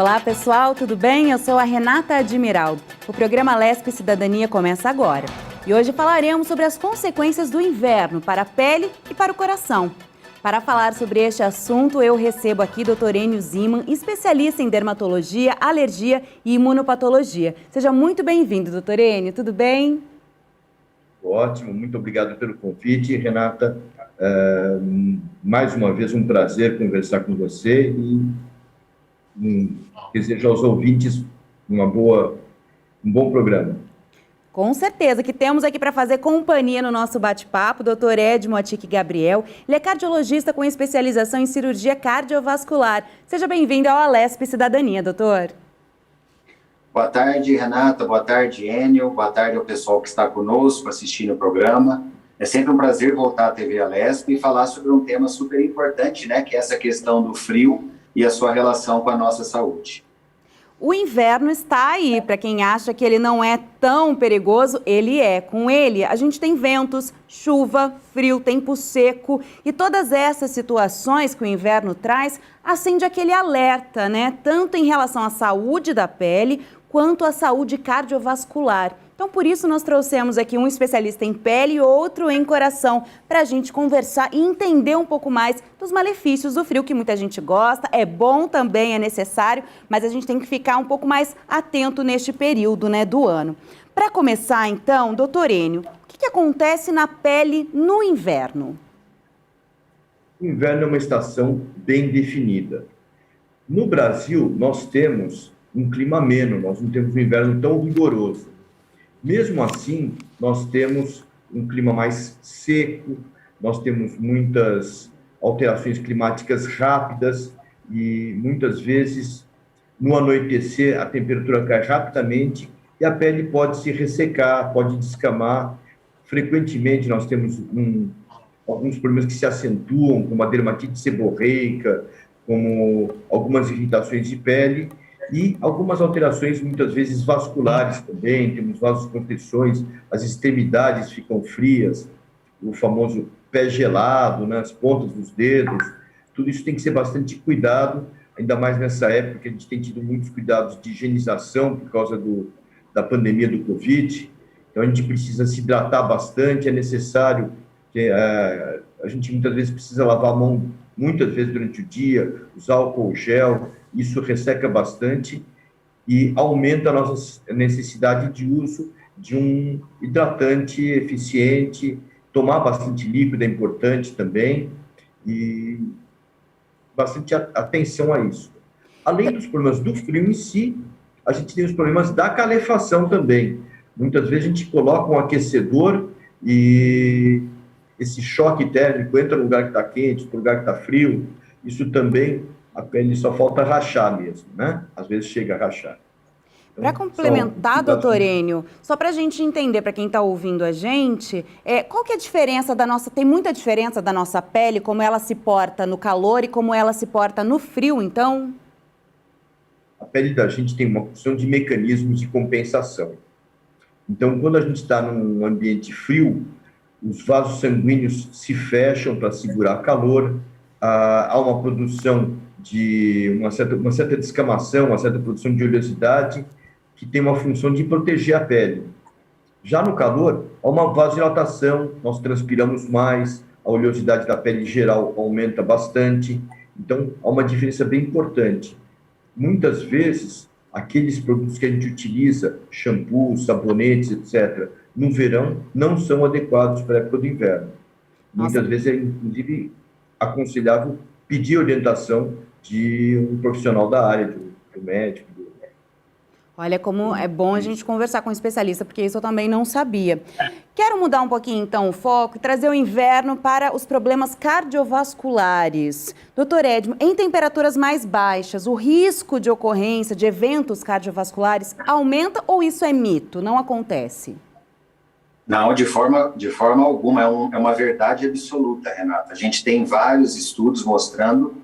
Olá pessoal, tudo bem? Eu sou a Renata Admiral. O programa Lespe Cidadania começa agora. E hoje falaremos sobre as consequências do inverno para a pele e para o coração. Para falar sobre este assunto, eu recebo aqui o Dr. Enio Ziman, especialista em dermatologia, alergia e imunopatologia. Seja muito bem-vindo, Dr. Enio, tudo bem? Ótimo, muito obrigado pelo convite, Renata. Mais uma vez, um prazer conversar com você e desejo aos ouvintes um bom programa. Com certeza, que temos aqui para fazer companhia no nosso bate-papo, o Dr. Edmo Atic Gabriel. Ele é cardiologista com especialização em cirurgia cardiovascular. Seja bem-vindo ao Alesp Cidadania, doutor. Boa tarde, Renata. Boa tarde, Enio. Boa tarde ao pessoal que está conosco assistindo o programa. É sempre um prazer voltar à TV Alesp e falar sobre um tema super importante, né? Que é essa questão do frio e a sua relação com a nossa saúde. O inverno está aí, para quem acha que ele não é tão perigoso, ele é. Com ele, a gente tem ventos, chuva, frio, tempo seco e todas essas situações que o inverno traz acende aquele alerta, né? Tanto em relação à saúde da pele quanto à saúde cardiovascular. Então, por isso, nós trouxemos aqui um especialista em pele e outro em coração, para a gente conversar e entender um pouco mais dos malefícios do frio, que muita gente gosta, é bom também, é necessário, mas a gente tem que ficar um pouco mais atento neste período, né, do ano. Para começar, então, doutor Enio, o que acontece na pele no inverno? O inverno é uma estação bem definida. No Brasil, nós temos um clima ameno, nós não temos um inverno tão rigoroso. Mesmo assim, nós temos um clima mais seco, nós temos muitas alterações climáticas rápidas e muitas vezes no anoitecer a temperatura cai rapidamente e a pele pode se ressecar, pode descamar. Frequentemente nós temos alguns problemas que se acentuam, como a dermatite seborreica, como algumas irritações de pele, e algumas alterações, muitas vezes vasculares também, temos vasoconstrições, as extremidades ficam frias, o famoso pé gelado, né, as pontas dos dedos, tudo isso tem que ser bastante cuidado, ainda mais nessa época que a gente tem tido muitos cuidados de higienização por causa da pandemia do Covid, então a gente precisa se hidratar bastante, é necessário, a gente muitas vezes precisa lavar a mão muitas vezes durante o dia, usar álcool gel, isso resseca bastante e aumenta a nossa necessidade de uso de um hidratante eficiente, tomar bastante líquido é importante também e bastante atenção a isso. Além dos problemas do frio em si, a gente tem os problemas da calefação também. Muitas vezes a gente coloca um aquecedor e esse choque térmico entra no lugar que está quente, no lugar que está frio, isso também, a pele só falta rachar mesmo, né? Às vezes chega a rachar. Então, para complementar, doutor Enio, só para a gente entender, para quem está ouvindo a gente, qual que é a diferença da nossa, tem muita diferença da nossa pele, como ela se porta no calor e como ela se porta no frio, então? A pele da gente tem uma porção de mecanismos de compensação. Então, quando a gente está num ambiente frio, os vasos sanguíneos se fecham para segurar calor, há uma produção de uma certa descamação, uma certa produção de oleosidade, que tem uma função de proteger a pele. Já no calor, há uma vasodilatação, nós transpiramos mais, a oleosidade da pele em geral aumenta bastante, então há uma diferença bem importante. Muitas vezes, aqueles produtos que a gente utiliza, shampoos, sabonetes, etc., no verão, não são adequados para a época do inverno. Muitas vezes é, inclusive, aconselhável pedir orientação de um profissional da área, do médico. Olha, como é bom a gente conversar com um especialista, porque isso eu também não sabia. Quero mudar um pouquinho, então, o foco e trazer o inverno para os problemas cardiovasculares. Doutor Edmo, em temperaturas mais baixas, o risco de ocorrência de eventos cardiovasculares aumenta ou isso é mito? Não acontece? Não, de forma alguma, é uma verdade absoluta, Renata. A gente tem vários estudos mostrando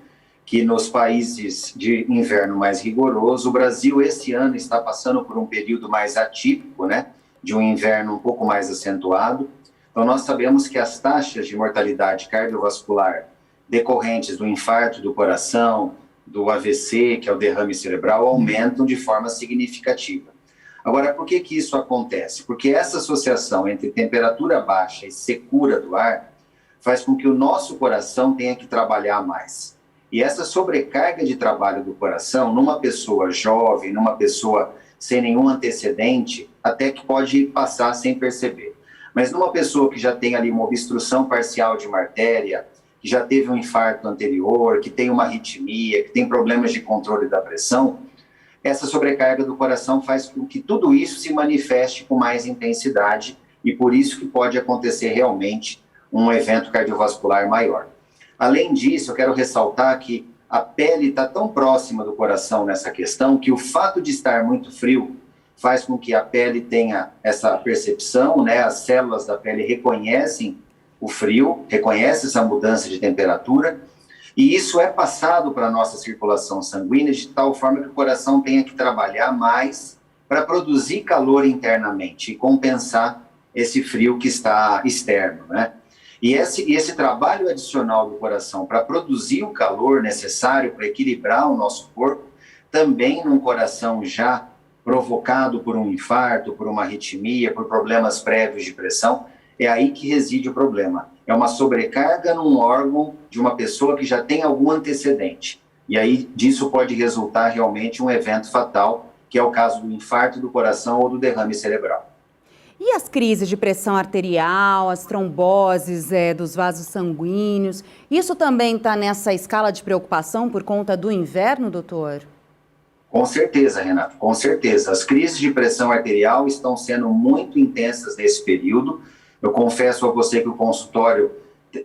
que nos países de inverno mais rigoroso, o Brasil esse ano está passando por um período mais atípico, né, de um inverno um pouco mais acentuado. Então, nós sabemos que as taxas de mortalidade cardiovascular decorrentes do infarto do coração, do AVC, que é o derrame cerebral, aumentam de forma significativa. Agora, por que isso acontece? Porque essa associação entre temperatura baixa e secura do ar faz com que o nosso coração tenha que trabalhar mais. E essa sobrecarga de trabalho do coração, numa pessoa jovem, numa pessoa sem nenhum antecedente, até que pode passar sem perceber. Mas numa pessoa que já tem ali uma obstrução parcial de uma artéria, que já teve um infarto anterior, que tem uma arritmia, que tem problemas de controle da pressão, essa sobrecarga do coração faz com que tudo isso se manifeste com mais intensidade e por isso que pode acontecer realmente um evento cardiovascular maior. Além disso, eu quero ressaltar que a pele está tão próxima do coração nessa questão que o fato de estar muito frio faz com que a pele tenha essa percepção, né? As células da pele reconhecem o frio, reconhecem essa mudança de temperatura, e isso é passado para a nossa circulação sanguínea de tal forma que o coração tenha que trabalhar mais para produzir calor internamente e compensar esse frio que está externo, né? E esse trabalho adicional do coração para produzir o calor necessário para equilibrar o nosso corpo, também num coração já provocado por um infarto, por uma arritmia, por problemas prévios de pressão, é aí que reside o problema. É uma sobrecarga num órgão de uma pessoa que já tem algum antecedente. E aí disso pode resultar realmente um evento fatal, que é o caso do infarto do coração ou do derrame cerebral. E as crises de pressão arterial, as tromboses dos vasos sanguíneos, isso também está nessa escala de preocupação por conta do inverno, doutor? Com certeza, Renato, com certeza. As crises de pressão arterial estão sendo muito intensas nesse período. Eu confesso a você que o consultório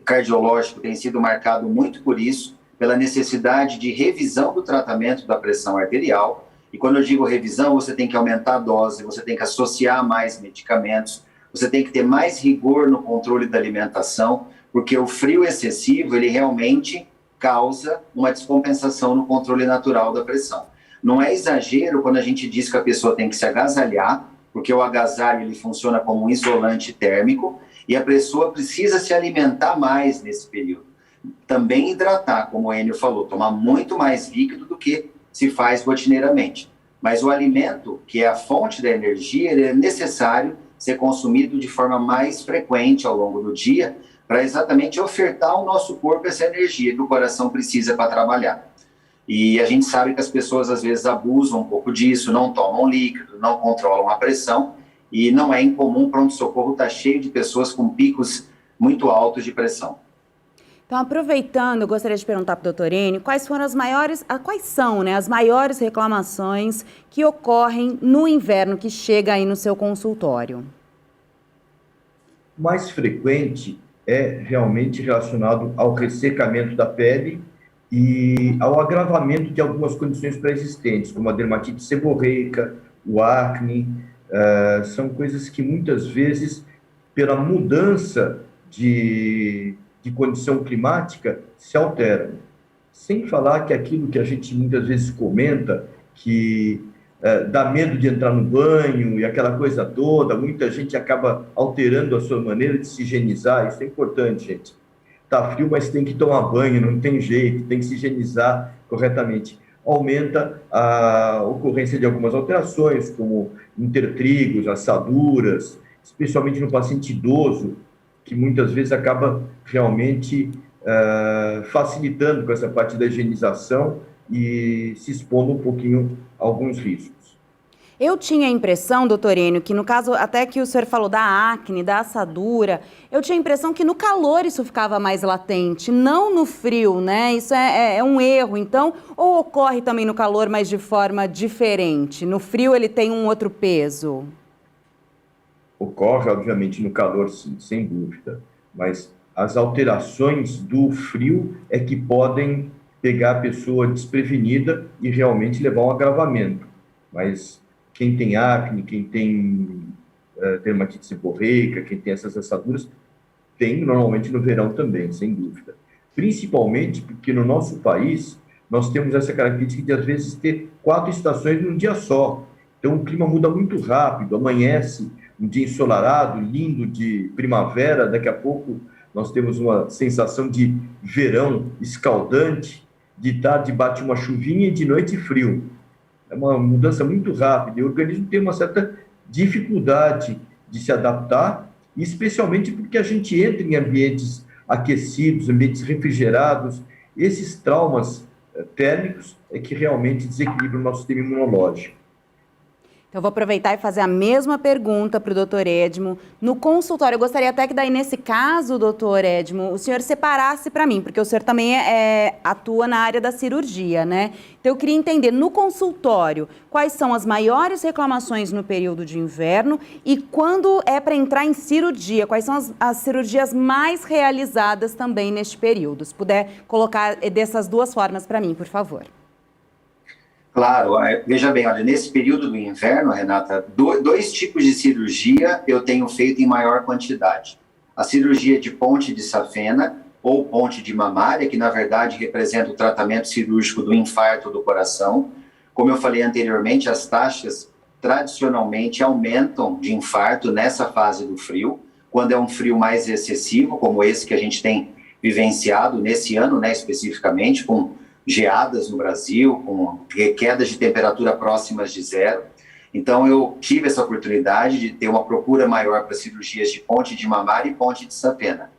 cardiológico tem sido marcado muito por isso, pela necessidade de revisão do tratamento da pressão arterial. E quando eu digo revisão, você tem que aumentar a dose, você tem que associar mais medicamentos, você tem que ter mais rigor no controle da alimentação, porque o frio excessivo, ele realmente causa uma descompensação no controle natural da pressão. Não é exagero quando a gente diz que a pessoa tem que se agasalhar, porque o agasalho ele funciona como um isolante térmico e a pessoa precisa se alimentar mais nesse período. Também hidratar, como o Enio falou, tomar muito mais líquido do que se faz rotineiramente. Mas o alimento, que é a fonte da energia, ele é necessário ser consumido de forma mais frequente ao longo do dia para exatamente ofertar ao nosso corpo essa energia que o coração precisa para trabalhar. E a gente sabe que as pessoas às vezes abusam um pouco disso, não tomam líquido, não controlam a pressão, e não é incomum o pronto-socorro estar cheio de pessoas com picos muito altos de pressão. Então, aproveitando, eu gostaria de perguntar para o doutor Enio, quais são as maiores reclamações que ocorrem no inverno que chega aí no seu consultório? O mais frequente é realmente relacionado ao ressecamento da pele e ao agravamento de algumas condições pré-existentes, como a dermatite seborreica, o acne, são coisas que muitas vezes, pela mudança de condição climática, se alteram. Sem falar que aquilo que a gente muitas vezes comenta, que dá medo de entrar no banho e aquela coisa toda, muita gente acaba alterando a sua maneira de se higienizar, isso é importante, gente. Tá frio, mas tem que tomar banho, não tem jeito, tem que se higienizar corretamente. Aumenta a ocorrência de algumas alterações, como intertrigos, assaduras, especialmente no paciente idoso, que muitas vezes acaba realmente facilitando com essa parte da higienização e se expondo um pouquinho a alguns riscos. Eu tinha a impressão, doutor Enio, que no caso, até que o senhor falou da acne, da assadura, eu tinha a impressão que no calor isso ficava mais latente, não no frio, né? Isso é um erro, então, ou ocorre também no calor, mas de forma diferente? No frio ele tem um outro peso? Ocorre, obviamente, no calor, sim, sem dúvida, mas as alterações do frio é que podem pegar a pessoa desprevenida e realmente levar a um agravamento, mas quem tem acne, quem tem dermatite seborreica, quem tem essas assaduras, tem normalmente no verão também, sem dúvida. Principalmente porque no nosso país nós temos essa característica de às vezes ter 4 estações num dia só. Então o clima muda muito rápido, amanhece um dia ensolarado, lindo de primavera, daqui a pouco nós temos uma sensação de verão escaldante de tarde bate uma chuvinha e de noite frio. É uma mudança muito rápida e o organismo tem uma certa dificuldade de se adaptar, especialmente porque a gente entra em ambientes aquecidos, ambientes refrigerados. Esses traumas térmicos é que realmente desequilibram o nosso sistema imunológico. Eu vou aproveitar e fazer a mesma pergunta para o doutor Edmo. No consultório, eu gostaria até que daí, nesse caso, doutor Edmo, o senhor separasse para mim, porque o senhor também atua na área da cirurgia, né? Então, eu queria entender, no consultório, quais são as maiores reclamações no período de inverno e quando é para entrar em cirurgia, quais são as cirurgias mais realizadas também neste período? Se puder colocar dessas duas formas para mim, por favor. Claro, veja bem, olha, nesse período do inverno, Renata, dois tipos de cirurgia eu tenho feito em maior quantidade. A cirurgia de ponte de safena ou ponte de mamária, que na verdade representa o tratamento cirúrgico do infarto do coração. Como eu falei anteriormente, as taxas tradicionalmente aumentam de infarto nessa fase do frio, quando é um frio mais excessivo, como esse que a gente tem vivenciado nesse ano, né, especificamente, com geadas no Brasil, com quedas de temperatura próximas de zero. Então, eu tive essa oportunidade de ter uma procura maior para cirurgias de ponte de mamária e ponte de safena.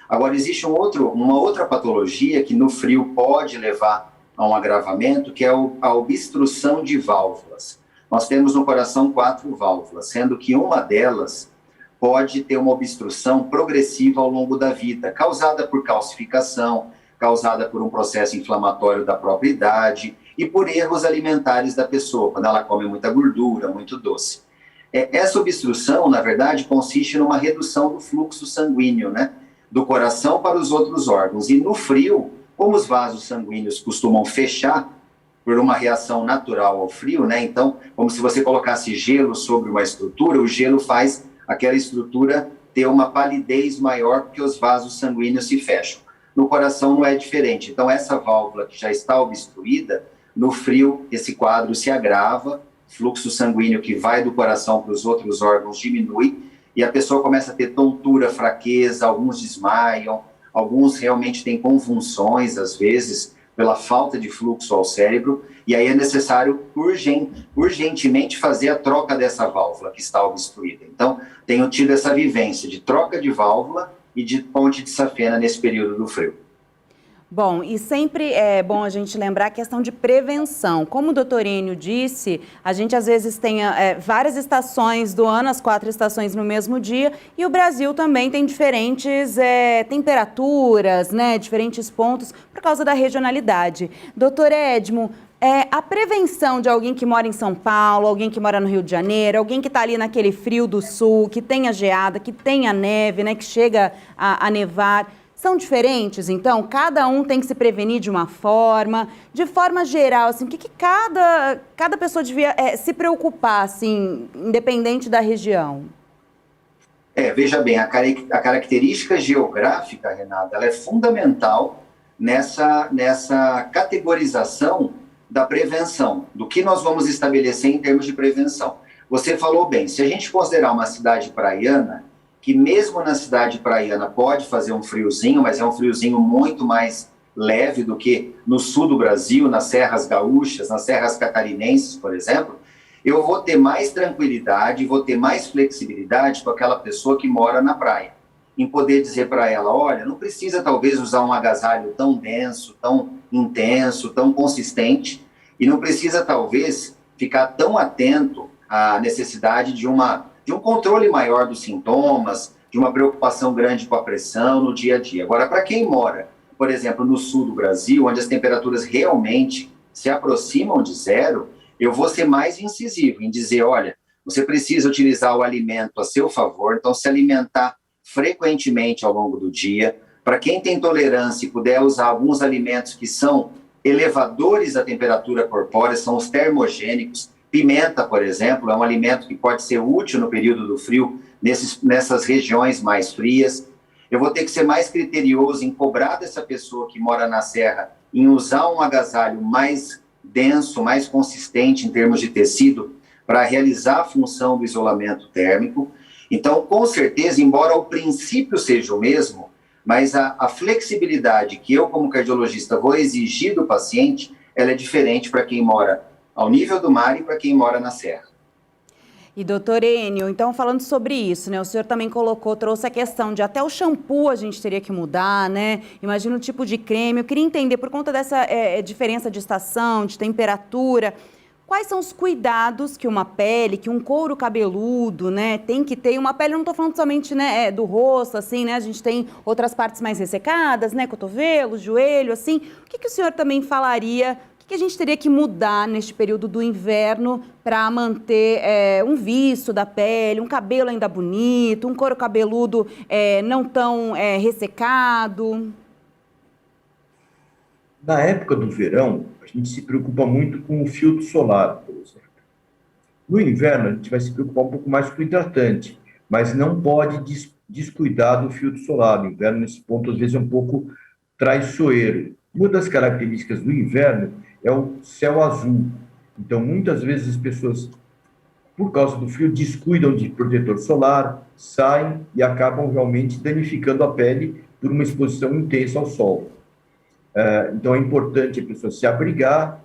Agora, existe uma outra patologia que no frio pode levar a um agravamento, que é a obstrução de válvulas. Nós temos no coração 4 válvulas, sendo que uma delas pode ter uma obstrução progressiva ao longo da vida, causada por calcificação, causada por um processo inflamatório da própria idade e por erros alimentares da pessoa, quando ela come muita gordura, muito doce. Essa obstrução, na verdade, consiste numa redução do fluxo sanguíneo, né, do coração para os outros órgãos. E no frio, como os vasos sanguíneos costumam fechar por uma reação natural ao frio, né, então, como se você colocasse gelo sobre uma estrutura, o gelo faz aquela estrutura ter uma palidez maior porque os vasos sanguíneos se fecham. No coração não é diferente. Então, essa válvula que já está obstruída, no frio, esse quadro se agrava, fluxo sanguíneo que vai do coração para os outros órgãos diminui, e a pessoa começa a ter tontura, fraqueza, alguns desmaiam, alguns realmente têm convulsões, às vezes, pela falta de fluxo ao cérebro, e aí é necessário urgentemente fazer a troca dessa válvula que está obstruída. Então, tenho tido essa vivência de troca de válvula e de ponte de safena nesse período do frio. Bom, e sempre é bom a gente lembrar a questão de prevenção. Como o doutor Enio disse, a gente às vezes tem várias estações do ano, as 4 estações no mesmo dia, e o Brasil também tem diferentes temperaturas, né, diferentes pontos, por causa da regionalidade. Doutor Edmo, a prevenção de alguém que mora em São Paulo, alguém que mora no Rio de Janeiro, alguém que está ali naquele frio do sul, que tem a geada, que tem a neve, né, que chega a nevar, são diferentes? Então, cada um tem que se prevenir de uma forma geral, assim, o que cada pessoa devia se preocupar, assim, independente da região? Veja bem, a característica geográfica, Renata, ela é fundamental nessa categorização da prevenção, do que nós vamos estabelecer em termos de prevenção. Você falou bem, se a gente considerar uma cidade praiana, que mesmo na cidade praiana pode fazer um friozinho, mas é um friozinho muito mais leve do que no sul do Brasil, nas serras gaúchas, nas serras catarinenses, por exemplo, eu vou ter mais tranquilidade, vou ter mais flexibilidade com aquela pessoa que mora na praia, em poder dizer para ela, olha, não precisa talvez usar um agasalho tão denso, tão intenso, tão consistente, e não precisa talvez ficar tão atento à necessidade de um controle maior dos sintomas, de uma preocupação grande com a pressão no dia a dia. Agora, para quem mora, por exemplo, no sul do Brasil, onde as temperaturas realmente se aproximam de zero, eu vou ser mais incisivo em dizer, olha, você precisa utilizar o alimento a seu favor, então se alimentar frequentemente ao longo do dia. Para quem tem tolerância e puder usar alguns alimentos que são elevadores da temperatura corpórea, são os termogênicos. Pimenta, por exemplo, é um alimento que pode ser útil no período do frio, nessas regiões mais frias. Eu vou ter que ser mais criterioso em cobrar dessa pessoa que mora na serra em usar um agasalho mais denso, mais consistente em termos de tecido, para realizar a função do isolamento térmico. Então, com certeza, embora o princípio seja o mesmo, mas a flexibilidade que eu, como cardiologista, vou exigir do paciente, ela é diferente para quem mora ao nível do mar e para quem mora na serra. E doutor Enio, então falando sobre isso, né? O senhor também trouxe a questão de até o shampoo a gente teria que mudar, né? Imagina o tipo de creme. Eu queria entender, por conta dessa diferença de estação, de temperatura, quais são os cuidados que uma pele, que um couro cabeludo, né, tem que ter? Uma pele, eu não estou falando somente, né, do rosto, assim, né? A gente tem outras partes mais ressecadas, né? Cotovelo, joelho, assim. O que o senhor também falaria? O que a gente teria que mudar neste período do inverno para manter um viço da pele, um cabelo ainda bonito, um couro cabeludo não tão ressecado? Na época do verão, a gente se preocupa muito com o filtro solar, por exemplo. No inverno, a gente vai se preocupar um pouco mais com o hidratante, mas não pode descuidar do filtro solar. No inverno, nesse ponto, às vezes é um pouco traiçoeiro. Uma das características do inverno é o céu azul. Então, muitas vezes as pessoas, por causa do frio, descuidam de protetor solar, saem e acabam realmente danificando a pele por uma exposição intensa ao sol. Então, é importante a pessoa se abrigar,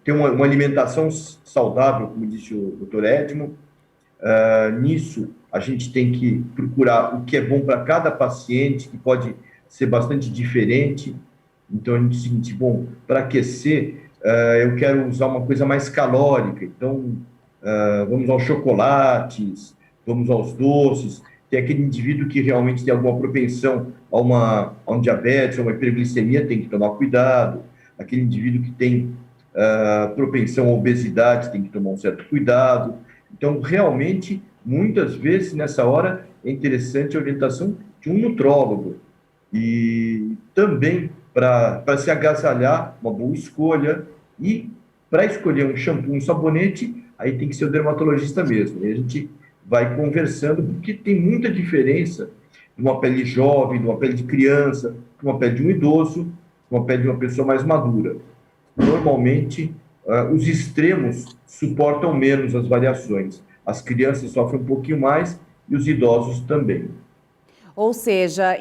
ter uma alimentação saudável, como disse o doutor Edmo. Nisso, a gente tem que procurar o que é bom para cada paciente, que pode ser bastante diferente. Então, a gente sente, bom, para aquecer, eu quero usar uma coisa mais calórica. Então, vamos aos chocolates, vamos aos doces. Tem aquele indivíduo que realmente tem alguma propensão a um diabetes, a uma hiperglicemia, tem que tomar cuidado. Aquele indivíduo que tem propensão à obesidade tem que tomar um certo cuidado. Então, realmente, muitas vezes, nessa hora, é interessante a orientação de um nutrólogo. E também, para se agasalhar, uma boa escolha. E, para escolher um shampoo, um sabonete, aí tem que ser o dermatologista mesmo. E a gente vai conversando, porque tem muita diferença de uma pele jovem, de uma pele de criança, de uma pele de um idoso, de uma pele de uma pessoa mais madura. Normalmente, os extremos suportam menos as variações. As crianças sofrem um pouquinho mais e os idosos também. Ou seja,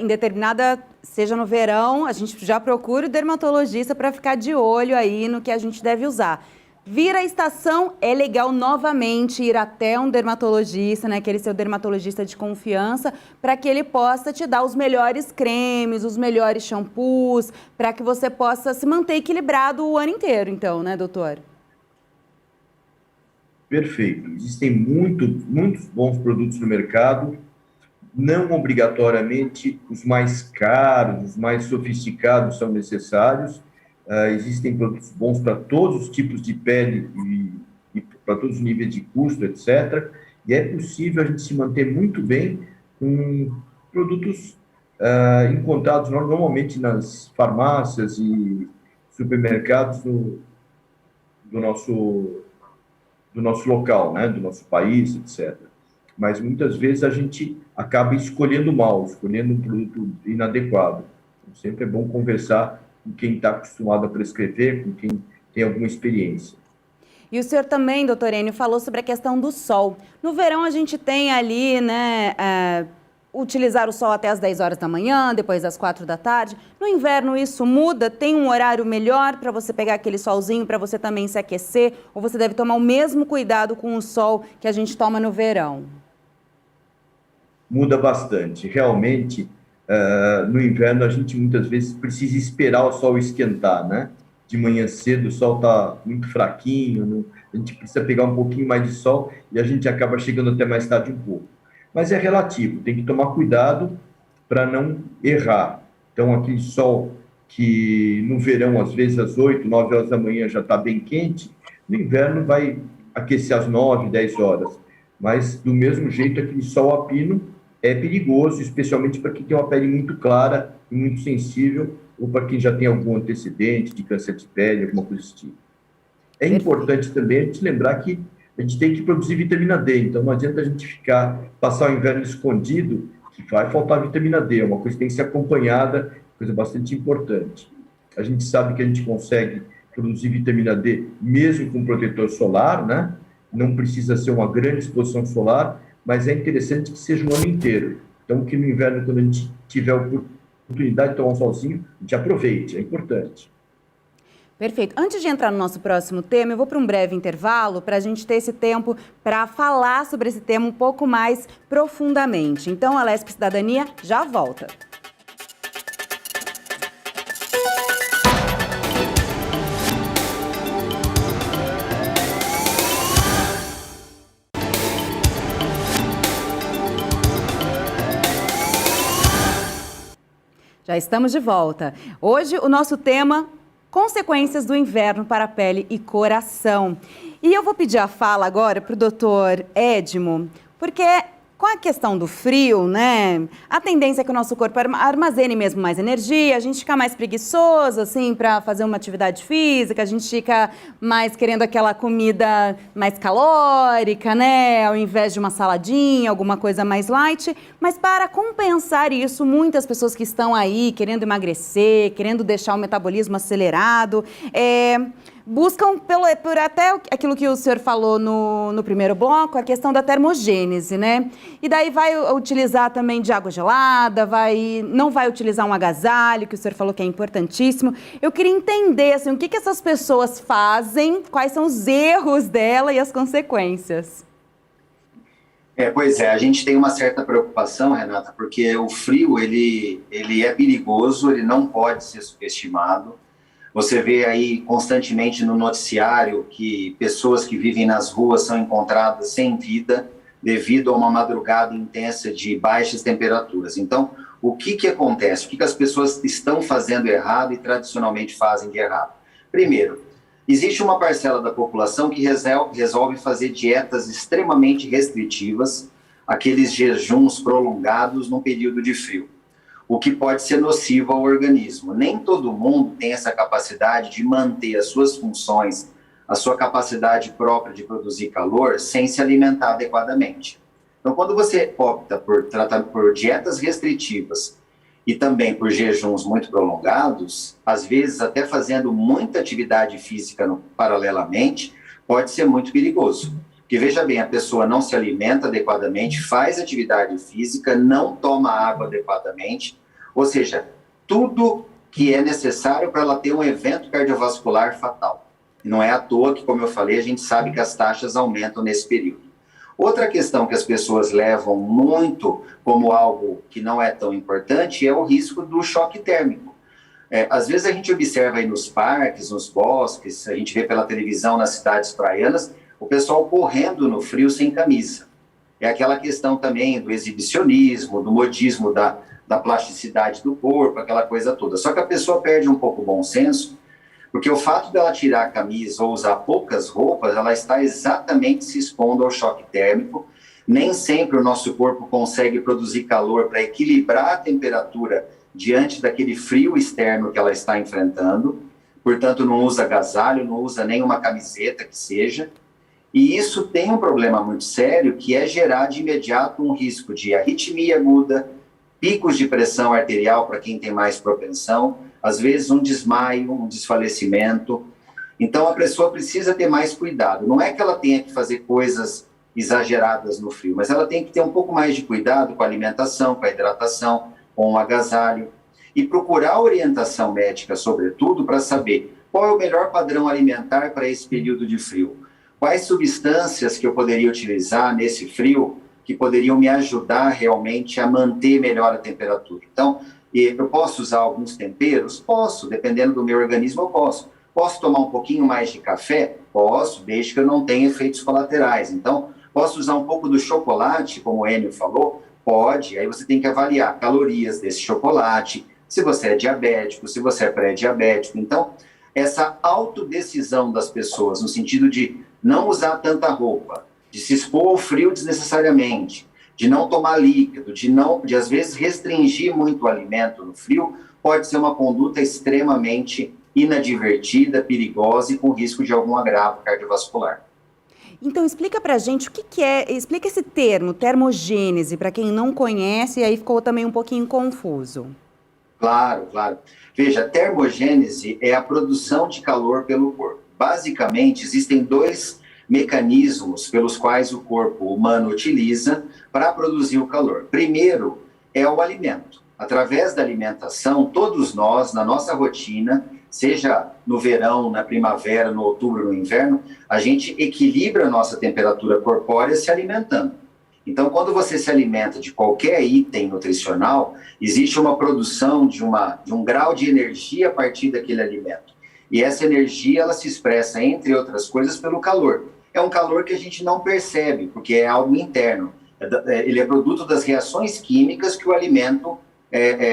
seja no verão, a gente já procura o dermatologista para ficar de olho aí no que a gente deve usar. Vira a estação, é legal novamente ir até um dermatologista, né, aquele seu dermatologista de confiança, para que ele possa te dar os melhores cremes, os melhores shampoos, para que você possa se manter equilibrado o ano inteiro, então, né, doutor? Perfeito. Existem muitos bons produtos no mercado, não obrigatoriamente os mais caros, os mais sofisticados são necessários. Existem produtos bons para todos os tipos de pele e para todos os níveis de custo, etc. E é possível a gente se manter muito bem com produtos encontrados normalmente nas farmácias e supermercados do nosso local, né? Do nosso país, etc. Mas muitas vezes a gente acaba escolhendo mal, escolhendo um produto inadequado. Então, sempre é bom conversar com quem está acostumado a prescrever, com quem tem alguma experiência. E o senhor também, doutor Enio, falou sobre a questão do sol. No verão a gente tem ali, né, utilizar o sol até as 10 horas da manhã, depois das 4 da tarde. No inverno isso muda? Tem um horário melhor para você pegar aquele solzinho, para você também se aquecer? Ou você deve tomar o mesmo cuidado com o sol que a gente toma no verão? Muda bastante. Realmente, no inverno, a gente muitas vezes precisa esperar o sol esquentar, né? De manhã cedo, o sol está muito fraquinho, a gente precisa pegar um pouquinho mais de sol e a gente acaba chegando até mais tarde um pouco. Mas é relativo, tem que tomar cuidado para não errar. Então, aquele sol que no verão, às vezes, às 8, 9 horas da manhã já está bem quente, no inverno vai aquecer às 9, 10 horas. Mas, do mesmo jeito, aquele sol a pino é perigoso, especialmente para quem tem uma pele muito clara e muito sensível, ou para quem já tem algum antecedente de câncer de pele, alguma coisa desse tipo. É importante também a gente lembrar que a gente tem que produzir vitamina D, então não adianta a gente passar o inverno escondido, que vai faltar vitamina D, é uma coisa que tem que ser acompanhada, coisa bastante importante. A gente sabe que a gente consegue produzir vitamina D mesmo com protetor solar, né? Não precisa ser uma grande exposição solar, mas é interessante que seja o ano inteiro. Então, que no inverno, quando a gente tiver a oportunidade de tomar um solzinho, a gente aproveite, é importante. Perfeito. Antes de entrar no nosso próximo tema, eu vou para um breve intervalo para a gente ter esse tempo para falar sobre esse tema um pouco mais profundamente. Então, a Lesp Cidadania já volta. Já estamos de volta. Hoje o nosso tema, consequências do inverno para a pele e coração. E eu vou pedir a fala agora para o doutor Edmo, porque com a questão do frio, né, a tendência é que o nosso corpo armazene mesmo mais energia, a gente fica mais preguiçoso, assim, para fazer uma atividade física, a gente fica mais querendo aquela comida mais calórica, né, ao invés de uma saladinha, alguma coisa mais light. Mas para compensar isso, muitas pessoas que estão aí querendo emagrecer, querendo deixar o metabolismo acelerado, buscam por até aquilo que o senhor falou no primeiro bloco, a questão da termogênese, né? E daí vai utilizar também de água gelada, não vai utilizar um agasalho, que o senhor falou que é importantíssimo. Eu queria entender, assim, o que essas pessoas fazem, quais são os erros dela e as consequências. Pois é, a gente tem uma certa preocupação, Renata, porque o frio, ele é perigoso, ele não pode ser subestimado. Você vê aí constantemente no noticiário que pessoas que vivem nas ruas são encontradas sem vida devido a uma madrugada intensa de baixas temperaturas. Então, o que acontece? O que as pessoas estão fazendo errado e tradicionalmente fazem de errado? Primeiro, existe uma parcela da população que resolve fazer dietas extremamente restritivas, aqueles jejuns prolongados no período de frio, o que pode ser nocivo ao organismo. Nem todo mundo tem essa capacidade de manter as suas funções, a sua capacidade própria de produzir calor sem se alimentar adequadamente. Então, quando você opta por dietas restritivas e também por jejuns muito prolongados, às vezes até fazendo muita atividade física paralelamente, pode ser muito perigoso. Porque, veja bem, a pessoa não se alimenta adequadamente, faz atividade física, não toma água adequadamente, ou seja, tudo que é necessário para ela ter um evento cardiovascular fatal. E não é à toa que, como eu falei, a gente sabe que as taxas aumentam nesse período. Outra questão que as pessoas levam muito como algo que não é tão importante é o risco do choque térmico. Às vezes a gente observa aí nos parques, nos bosques, a gente vê pela televisão nas cidades praianas, o pessoal correndo no frio sem camisa. É aquela questão também do exibicionismo, do modismo da plasticidade do corpo, aquela coisa toda. Só que a pessoa perde um pouco o bom senso, porque o fato dela tirar a camisa ou usar poucas roupas, ela está exatamente se expondo ao choque térmico. Nem sempre o nosso corpo consegue produzir calor para equilibrar a temperatura diante daquele frio externo que ela está enfrentando. Portanto, não usa agasalho, não usa nenhuma camiseta que seja. E isso tem um problema muito sério, que é gerar de imediato um risco de arritmia aguda, picos de pressão arterial para quem tem mais propensão, às vezes um desmaio, um desfalecimento. Então a pessoa precisa ter mais cuidado. Não é que ela tenha que fazer coisas exageradas no frio, mas ela tem que ter um pouco mais de cuidado com a alimentação, com a hidratação, com o agasalho, e procurar orientação médica, sobretudo, para saber qual é o melhor padrão alimentar para esse período de frio. Quais substâncias que eu poderia utilizar nesse frio que poderiam me ajudar realmente a manter melhor a temperatura. Então, eu posso usar alguns temperos? Posso, dependendo do meu organismo, eu posso. Posso tomar um pouquinho mais de café? Posso, desde que eu não tenha efeitos colaterais. Então, posso usar um pouco do chocolate, como o Enio falou? Pode, aí você tem que avaliar calorias desse chocolate, se você é diabético, se você é pré-diabético. Então, essa autodecisão das pessoas, no sentido de não usar tanta roupa, de se expor ao frio desnecessariamente, de não tomar líquido, de às vezes restringir muito o alimento no frio, pode ser uma conduta extremamente inadvertida, perigosa e com risco de algum agravo cardiovascular. Então, explica pra gente o que é, explica esse termo, termogênese, para quem não conhece, e aí ficou também um pouquinho confuso. Claro, claro. Veja, termogênese é a produção de calor pelo corpo. Basicamente, existem dois mecanismos pelos quais o corpo humano utiliza para produzir o calor. Primeiro é o alimento. Através da alimentação, todos nós, na nossa rotina, seja no verão, na primavera, no outubro, no inverno, a gente equilibra a nossa temperatura corpórea se alimentando. Então, quando você se alimenta de qualquer item nutricional, existe uma produção de um grau de energia a partir daquele alimento. E essa energia, ela se expressa, entre outras coisas, pelo calor. É um calor que a gente não percebe, porque é algo interno. Ele é produto das reações químicas que o alimento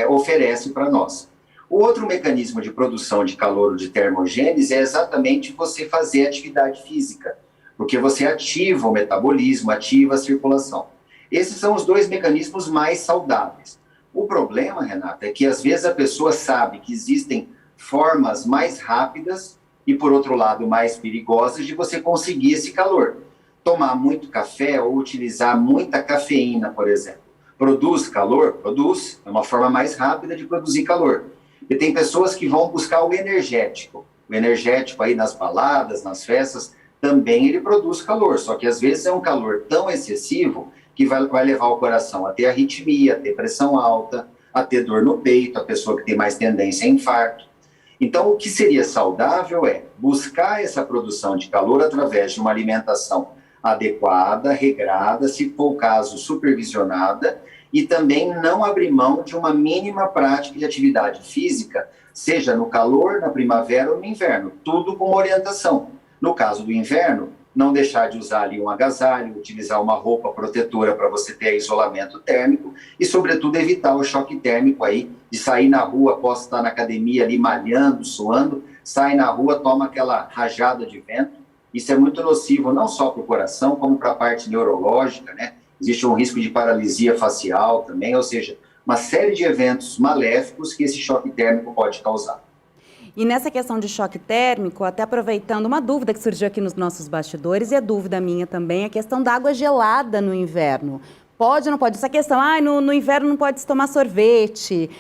oferece para nós. O outro mecanismo de produção de calor ou de termogênese é exatamente você fazer atividade física, porque você ativa o metabolismo, ativa a circulação. Esses são os dois mecanismos mais saudáveis. O problema, Renata, é que às vezes a pessoa sabe que existem formas mais rápidas e, por outro lado, mais perigosas de você conseguir esse calor. Tomar muito café ou utilizar muita cafeína, por exemplo. Produz calor? Produz. É uma forma mais rápida de produzir calor. E tem pessoas que vão buscar o energético. O energético aí nas baladas, nas festas, também ele produz calor. Só que às vezes é um calor tão excessivo que vai levar o coração a ter arritmia, a ter pressão alta, a ter dor no peito, a pessoa que tem mais tendência a infarto. Então, o que seria saudável é buscar essa produção de calor através de uma alimentação adequada, regrada, se for o caso, supervisionada, e também não abrir mão de uma mínima prática de atividade física, seja no calor, na primavera ou no inverno, tudo com orientação. No caso do inverno, não deixar de usar ali um agasalho, utilizar uma roupa protetora para você ter isolamento térmico e, sobretudo, evitar o choque térmico aí, de sair na rua, posso estar na academia ali malhando, suando, sai na rua, toma aquela rajada de vento. Isso é muito nocivo, não só para o coração, como para a parte neurológica, né? Existe um risco de paralisia facial também, ou seja, uma série de eventos maléficos que esse choque térmico pode causar. E nessa questão de choque térmico, até aproveitando uma dúvida que surgiu aqui nos nossos bastidores, e a dúvida minha também, a questão da água gelada no inverno. Pode ou não pode? Essa questão, no inverno não pode se tomar sorvete,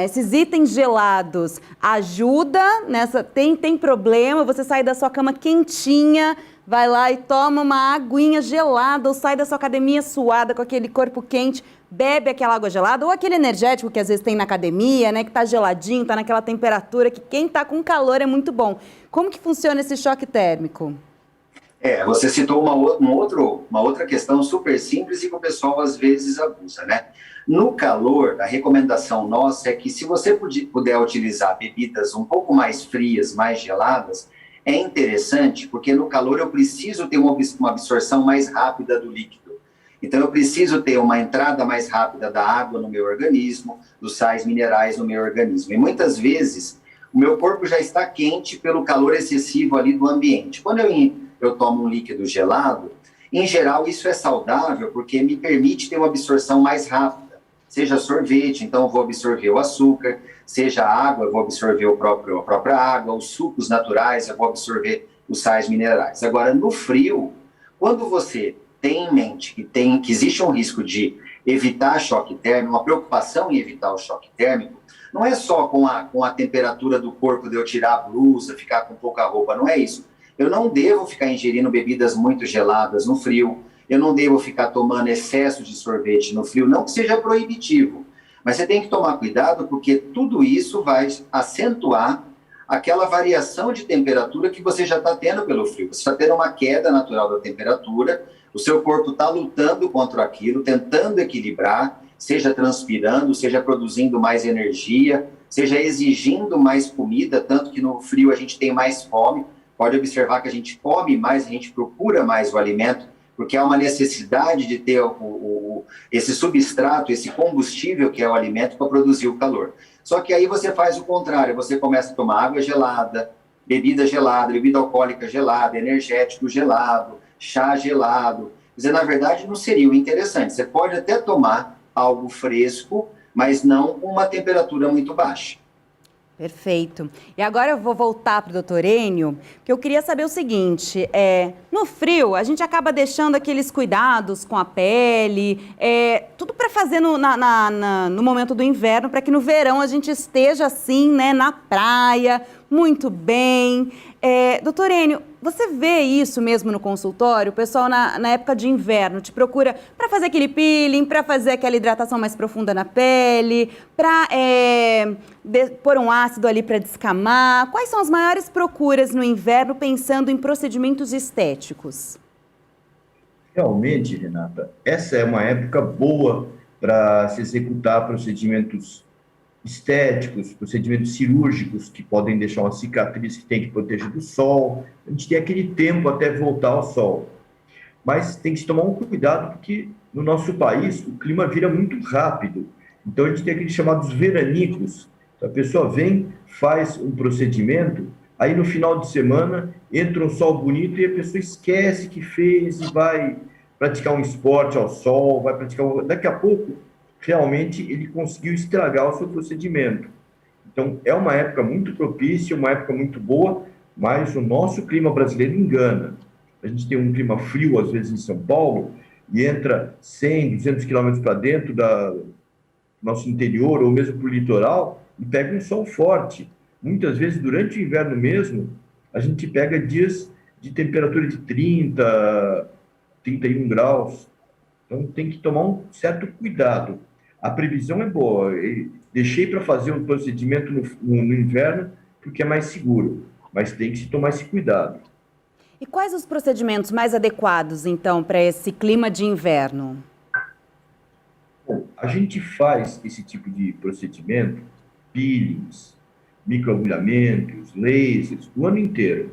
esses itens gelados, ajuda nessa, tem problema, você sai da sua cama quentinha, vai lá e toma uma aguinha gelada, ou sai da sua academia suada com aquele corpo quente, bebe aquela água gelada, ou aquele energético que às vezes tem na academia, né, que tá geladinho, tá naquela temperatura, que quem tá com calor é muito bom. Como que funciona esse choque térmico? Você citou uma outra questão super simples e que o pessoal às vezes abusa, né? No calor, a recomendação nossa é que se você puder utilizar bebidas um pouco mais frias, mais geladas, é interessante, porque no calor eu preciso ter uma absorção mais rápida do líquido. Então eu preciso ter uma entrada mais rápida da água no meu organismo, dos sais minerais no meu organismo. E muitas vezes o meu corpo já está quente pelo calor excessivo ali do ambiente. Quando eu tomo um líquido gelado, em geral isso é saudável porque me permite ter uma absorção mais rápida. Seja sorvete, então eu vou absorver o açúcar, seja água, eu vou absorver a própria água, os sucos naturais, eu vou absorver os sais minerais. Agora, no frio, quando você tem em mente que existe um risco de evitar choque térmico, uma preocupação em evitar o choque térmico, não é só com a temperatura do corpo de eu tirar a blusa, ficar com pouca roupa, não é isso. Eu não devo ficar ingerindo bebidas muito geladas no frio, eu não devo ficar tomando excesso de sorvete no frio, não que seja proibitivo, mas você tem que tomar cuidado porque tudo isso vai acentuar aquela variação de temperatura que você já está tendo pelo frio. Você está tendo uma queda natural da temperatura, o seu corpo está lutando contra aquilo, tentando equilibrar, seja transpirando, seja produzindo mais energia, seja exigindo mais comida, tanto que no frio a gente tem mais fome. Pode observar que a gente come mais, a gente procura mais o alimento, porque há uma necessidade de ter esse substrato, esse combustível que é o alimento para produzir o calor. Só que aí você faz o contrário, você começa a tomar água gelada, bebida alcoólica gelada, energético gelado, chá gelado. Quer dizer, na verdade, não seria o interessante. Você pode até tomar algo fresco, mas não com uma temperatura muito baixa. Perfeito. E agora eu vou voltar para o doutor Enio, porque eu queria saber o seguinte, no frio a gente acaba deixando aqueles cuidados com a pele, tudo para fazer no momento do inverno, para que no verão a gente esteja assim, né, na praia, muito bem. Doutor Enio, Você vê isso mesmo no consultório? O pessoal na época de inverno te procura para fazer aquele peeling, para fazer aquela hidratação mais profunda na pele, para pôr um ácido ali para descamar. Quais são as maiores procuras no inverno pensando em procedimentos estéticos? Realmente, Renata, essa é uma época boa para se executar procedimentos estéticos, procedimentos cirúrgicos que podem deixar uma cicatriz que tem que proteger do sol. A gente tem aquele tempo até voltar ao sol. Mas tem que se tomar um cuidado porque no nosso país o clima vira muito rápido. Então a gente tem aqueles chamados veranicos. Então, a pessoa vem, faz um procedimento, aí no final de semana entra um sol bonito e a pessoa esquece que fez e vai praticar um esporte ao sol, vai praticar daqui a pouco realmente ele conseguiu estragar o seu procedimento. Então, é uma época muito propícia, uma época muito boa, mas o nosso clima brasileiro engana. A gente tem um clima frio, às vezes, em São Paulo, e entra 100, 200 quilômetros para dentro do nosso interior, ou mesmo para o litoral, e pega um sol forte. Muitas vezes, durante o inverno mesmo, a gente pega dias de temperatura de 30, 31 graus. Então, tem que tomar um certo cuidado. A previsão é boa. Eu deixei para fazer um procedimento no inverno porque é mais seguro, mas tem que se tomar esse cuidado. E quais os procedimentos mais adequados, então, para esse clima de inverno? Bom, a gente faz esse tipo de procedimento, peelings, microagulhamentos, lasers, o ano inteiro.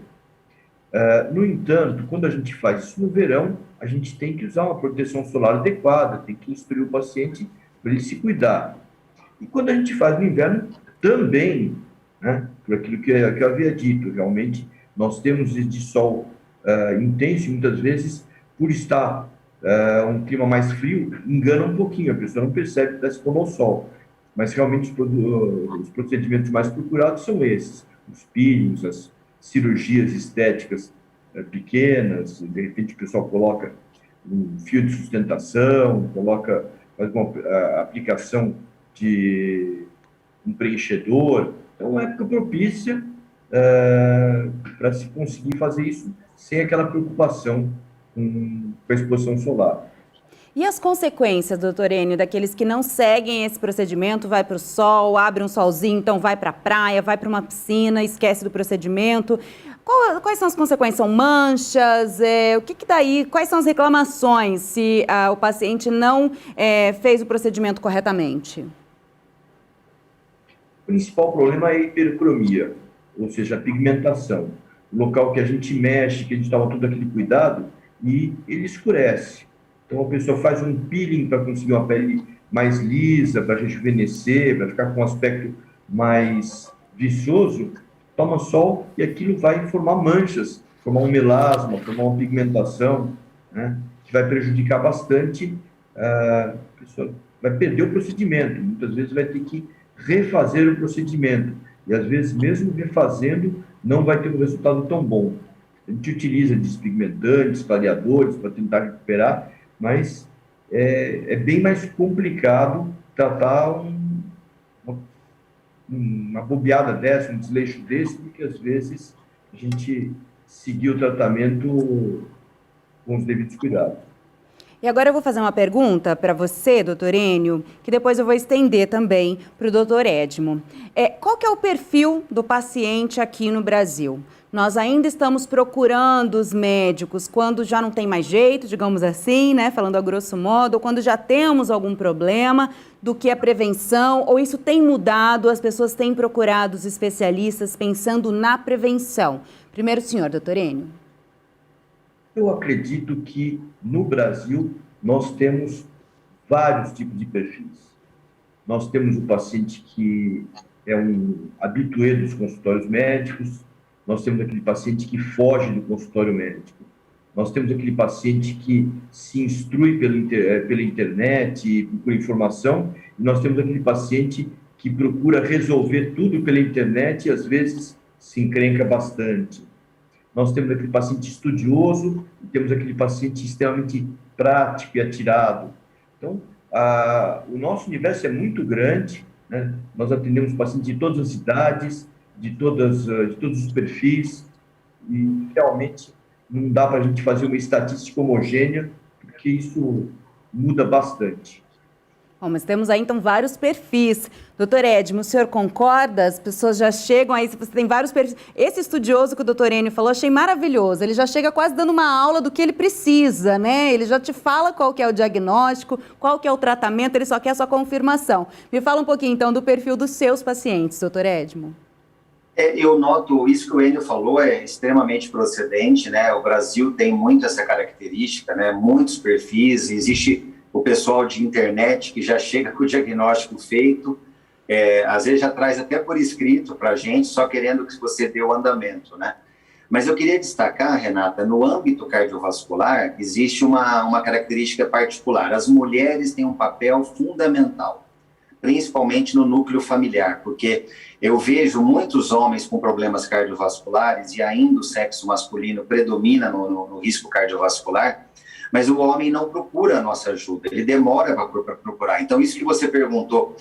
No entanto, quando a gente faz isso no verão, a gente tem que usar uma proteção solar adequada, tem que instruir o paciente para ele se cuidar. E quando a gente faz no inverno, também, né, por aquilo que eu havia dito, realmente, nós temos dias de sol intenso, e muitas vezes, por estar um clima mais frio, engana um pouquinho, a pessoa não percebe que está se pondo ao sol. Mas realmente os procedimentos mais procurados são esses, os peelings, as cirurgias estéticas pequenas, de repente o pessoal coloca um fio de sustentação, faz uma aplicação de um preenchedor. Então, é uma época propícia para se conseguir fazer isso sem aquela preocupação com a exposição solar. E as consequências, doutor Enio, daqueles que não seguem esse procedimento, vai para o sol, abre um solzinho, então vai para a praia, vai para uma piscina, esquece do procedimento. Quais são as consequências? São manchas? O que daí? Quais são as reclamações se o paciente não fez o procedimento corretamente? O principal problema é a hipercromia, ou seja, a pigmentação. O local que a gente mexe, que a gente toma todo aquele cuidado, e ele escurece. Então, a pessoa faz um peeling para conseguir uma pele mais lisa, para rejuvenescer, para ficar com um aspecto mais viçoso, toma sol e aquilo vai formar manchas, formar um melasma, formar uma pigmentação, né, que vai prejudicar bastante, a pessoa vai perder o procedimento, muitas vezes vai ter que refazer o procedimento, e às vezes mesmo refazendo não vai ter um resultado tão bom. A gente utiliza despigmentantes, clareadores para tentar recuperar, mas é bem mais complicado tratar uma bobeada dessa, um desleixo desse, do que às vezes a gente seguir o tratamento com os devidos cuidados. E agora eu vou fazer uma pergunta para você, doutor Enio, que depois eu vou estender também para o doutor Edmo. Qual que é o perfil do paciente aqui no Brasil? Nós ainda estamos procurando os médicos quando já não tem mais jeito, digamos assim, né? Falando a grosso modo, ou quando já temos algum problema, do que a prevenção, ou isso tem mudado, as pessoas têm procurado os especialistas pensando na prevenção. Primeiro o senhor, doutor Enio. Eu acredito que no Brasil nós temos vários tipos de perfis. Nós temos o paciente que é um habitué dos consultórios médicos, nós temos aquele paciente que foge do consultório médico, nós temos aquele paciente que se instrui pela internet, procura informação, e nós temos aquele paciente que procura resolver tudo pela internet e às vezes se encrenca bastante. Nós temos aquele paciente estudioso e temos aquele paciente extremamente prático e atirado. Então, o nosso universo é muito grande, né? Nós atendemos pacientes de todas as idades, de todos os perfis, e realmente não dá para a gente fazer uma estatística homogênea, porque isso muda bastante. Bom, mas temos aí, então, vários perfis. Doutor Edmo, o senhor concorda? As pessoas já chegam aí, você tem vários perfis. Esse estudioso que o doutor Enio falou, achei maravilhoso. Ele já chega quase dando uma aula do que ele precisa, né? Ele já te fala qual que é o diagnóstico, qual que é o tratamento, ele só quer a sua confirmação. Me fala um pouquinho, então, do perfil dos seus pacientes, doutor Edmo. Eu noto, isso que o Enio falou é extremamente procedente, né? O Brasil tem muito essa característica, né? Muitos perfis, existe o pessoal de internet que já chega com o diagnóstico feito, às vezes já traz até por escrito para a gente, só querendo que você dê o andamento, né? Mas eu queria destacar, Renata, no âmbito cardiovascular, existe uma característica particular. As mulheres têm um papel fundamental, principalmente no núcleo familiar, porque eu vejo muitos homens com problemas cardiovasculares e ainda o sexo masculino predomina no risco cardiovascular, mas o homem não procura a nossa ajuda, ele demora para procurar. Então, isso que você perguntou,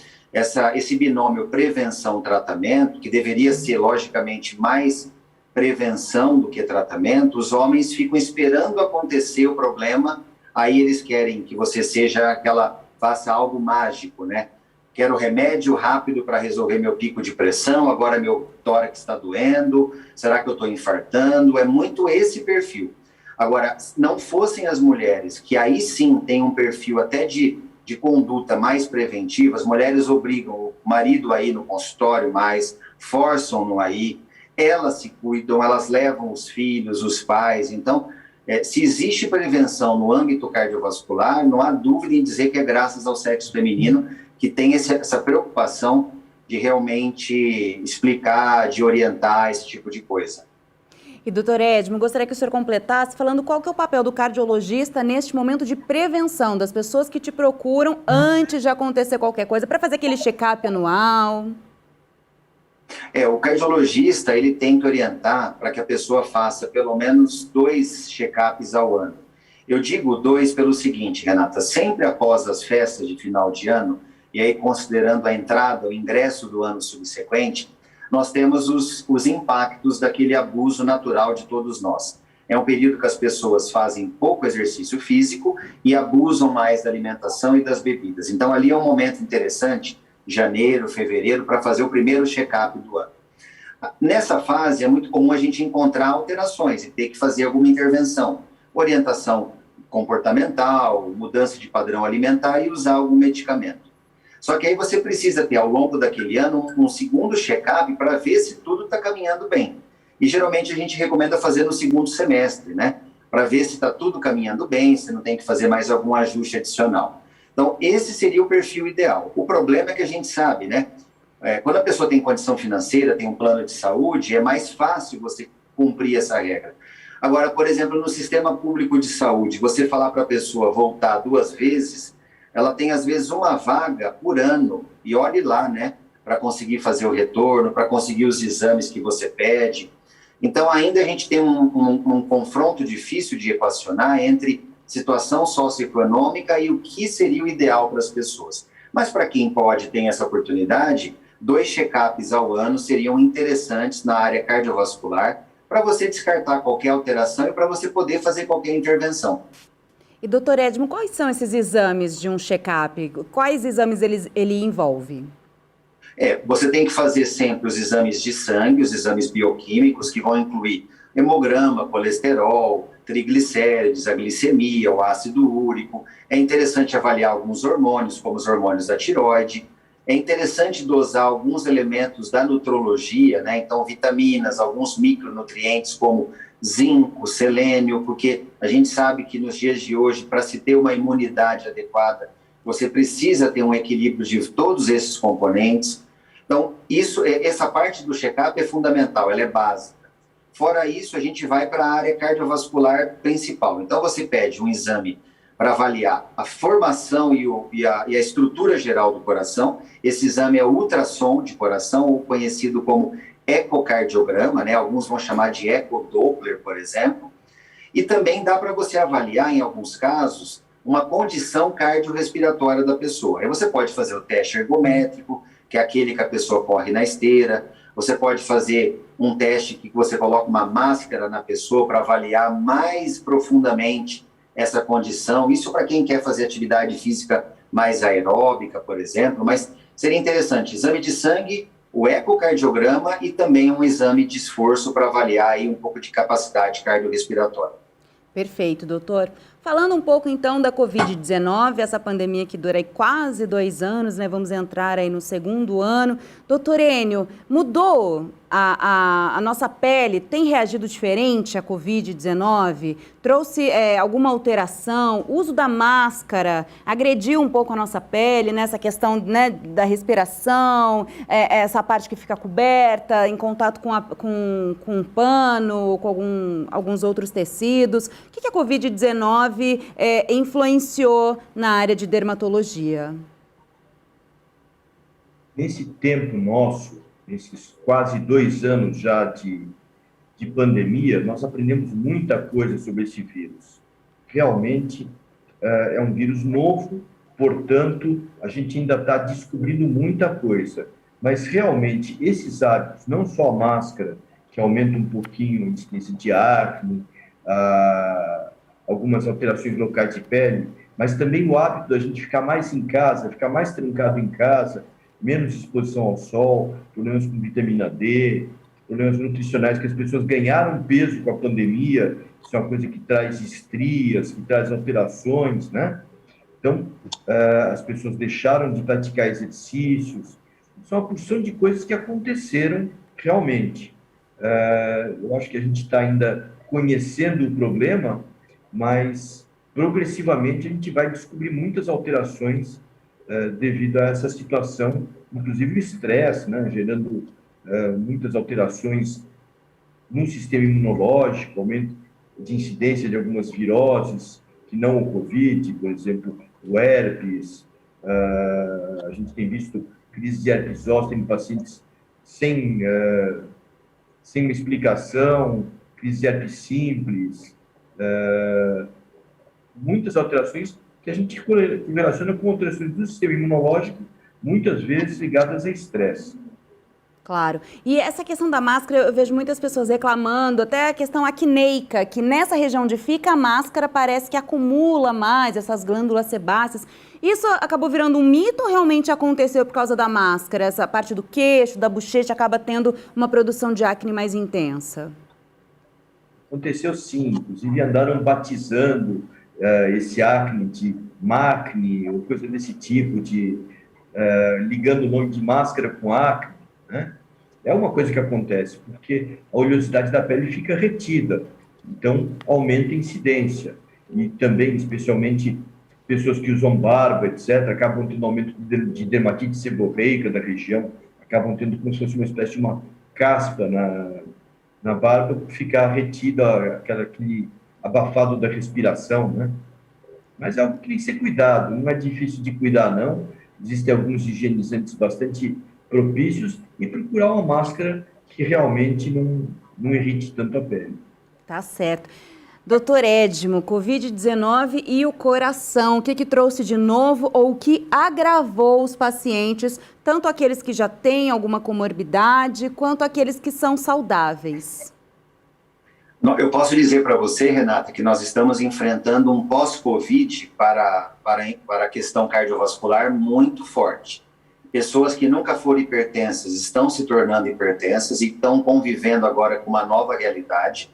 esse binômio prevenção-tratamento, que deveria ser, logicamente, mais prevenção do que tratamento, os homens ficam esperando acontecer o problema, aí eles querem que você faça algo mágico, né? Quero remédio rápido para resolver meu pico de pressão, agora meu tórax está doendo, será que eu estou infartando? É muito esse perfil. Agora, se não fossem as mulheres, que aí sim tem um perfil até de conduta mais preventiva, as mulheres obrigam o marido a ir no consultório mais, forçam-no a ir, elas se cuidam, elas levam os filhos, os pais. Então, se existe prevenção no âmbito cardiovascular, não há dúvida em dizer que é graças ao sexo feminino que tem essa preocupação de realmente explicar, de orientar esse tipo de coisa. E, doutor Edmo, gostaria que o senhor completasse falando qual que é o papel do cardiologista neste momento de prevenção das pessoas que te procuram antes de acontecer qualquer coisa, para fazer aquele check-up anual. O cardiologista, ele tem que orientar para que a pessoa faça pelo menos 2 check-ups ao ano. Eu digo 2 pelo seguinte, Renata, sempre após as festas de final de ano, e aí considerando a entrada, o ingresso do ano subsequente, nós temos os impactos daquele abuso natural de todos nós. É um período que as pessoas fazem pouco exercício físico e abusam mais da alimentação e das bebidas. Então, ali é um momento interessante, janeiro, fevereiro, para fazer o primeiro check-up do ano. Nessa fase, é muito comum a gente encontrar alterações e ter que fazer alguma intervenção. Orientação comportamental, mudança de padrão alimentar e usar algum medicamento. Só que aí você precisa ter, ao longo daquele ano, um segundo check-up para ver se tudo está caminhando bem. E, geralmente, a gente recomenda fazer no segundo semestre, né? Para ver se está tudo caminhando bem, se não tem que fazer mais algum ajuste adicional. Então, esse seria o perfil ideal. O problema é que a gente sabe, né? Quando a pessoa tem condição financeira, tem um plano de saúde, é mais fácil você cumprir essa regra. Agora, por exemplo, no sistema público de saúde, você falar para a pessoa voltar 2 vezes, ela tem, às vezes, uma vaga por ano, e olhe lá, né, para conseguir fazer o retorno, para conseguir os exames que você pede. Então, ainda a gente tem um confronto difícil de equacionar entre situação socioeconômica e o que seria o ideal para as pessoas. Mas, para quem pode ter essa oportunidade, 2 check-ups ao ano seriam interessantes na área cardiovascular, para você descartar qualquer alteração e para você poder fazer qualquer intervenção. E, doutor Edmo, quais são esses exames de um check-up? Quais exames ele envolve? Você tem que fazer sempre os exames de sangue, os exames bioquímicos, que vão incluir hemograma, colesterol, triglicérides, a glicemia, o ácido úrico. É interessante avaliar alguns hormônios, como os hormônios da tireoide. É interessante dosar alguns elementos da nutrologia, né? Então, vitaminas, alguns micronutrientes, como zinco, selênio, porque a gente sabe que nos dias de hoje, para se ter uma imunidade adequada, você precisa ter um equilíbrio de todos esses componentes. Então, essa parte do check-up é fundamental, ela é básica. Fora isso, a gente vai para a área cardiovascular principal. Então, você pede um exame para avaliar a formação e a estrutura geral do coração. Esse exame é o ultrassom de coração, ou conhecido como ecocardiograma, né? Alguns vão chamar de ecodoppler, por exemplo. E também dá para você avaliar, em alguns casos, uma condição cardiorrespiratória da pessoa. Aí você pode fazer o teste ergométrico, que é aquele que a pessoa corre na esteira. Você pode fazer um teste que você coloca uma máscara na pessoa para avaliar mais profundamente essa condição. Isso para quem quer fazer atividade física mais aeróbica, por exemplo, mas seria interessante, exame de sangue, o ecocardiograma e também um exame de esforço para avaliar aí um pouco de capacidade cardiorrespiratória. Perfeito, doutor. Falando um pouco então da Covid-19, essa pandemia que dura aí quase 2 anos, né? Vamos entrar aí no 2º ano. Doutor Enio, mudou a nossa pele? Tem reagido diferente à Covid-19? Trouxe alguma alteração? O uso da máscara agrediu um pouco a nossa pele nessa questão, né, da respiração, essa parte que fica coberta, em contato com um pano, com alguns outros tecidos. O que a Covid-19 influenciou na área de dermatologia? Nesse tempo nosso, nesses quase 2 anos já de pandemia, nós aprendemos muita coisa sobre esse vírus. Realmente é um vírus novo, portanto, a gente ainda está descobrindo muita coisa. Mas realmente esses hábitos, não só a máscara, que aumenta um pouquinho a incidência de acne, algumas alterações locais de pele, mas também o hábito da gente ficar mais em casa, ficar mais trancado em casa, menos exposição ao sol, problemas com vitamina D, problemas nutricionais, que as pessoas ganharam peso com a pandemia, isso é uma coisa que traz estrias, que traz alterações, né? Então, as pessoas deixaram de praticar exercícios, são uma porção de coisas que aconteceram realmente. Eu acho que a gente está ainda conhecendo o problema, mas progressivamente a gente vai descobrir muitas alterações devido a essa situação, inclusive o estresse, né, gerando muitas alterações no sistema imunológico, aumento de incidência de algumas viroses, que não o Covid, por exemplo, o herpes. A gente tem visto crise de herpes zoster em pacientes sem uma explicação, crise de herpes simples, muitas alterações que a gente relaciona com alterações do sistema imunológico, muitas vezes ligadas a estresse. Claro. E essa questão da máscara, eu vejo muitas pessoas reclamando, até a questão acneica, que nessa região onde fica a máscara parece que acumula mais essas glândulas sebáceas. Isso acabou virando um mito ou realmente aconteceu por causa da máscara? Essa parte do queixo, da bochecha, acaba tendo uma produção de acne mais intensa? Aconteceu sim, inclusive andaram batizando esse acne de macne, ou coisa desse tipo, ligando o nome de máscara com acne, né? É uma coisa que acontece, porque a oleosidade da pele fica retida, então aumenta a incidência. E também, especialmente, pessoas que usam barba, etc., acabam tendo aumento de dermatite seborreica da região, acabam tendo como se fosse uma espécie de uma caspa na barba, por ficar retida, aquele abafado da respiração, né? Mas é algo que tem que ser cuidado, não é difícil de cuidar, não. Existem alguns higienizantes bastante propícios e procurar uma máscara que realmente não irrite tanto a pele. Tá certo. Doutor Edmo, Covid-19 e o coração, o que trouxe de novo ou o que agravou os pacientes, tanto aqueles que já têm alguma comorbidade, quanto aqueles que são saudáveis? Eu posso dizer para você, Renata, que nós estamos enfrentando um pós-Covid para a questão cardiovascular muito forte. Pessoas que nunca foram hipertensas estão se tornando hipertensas e estão convivendo agora com uma nova realidade.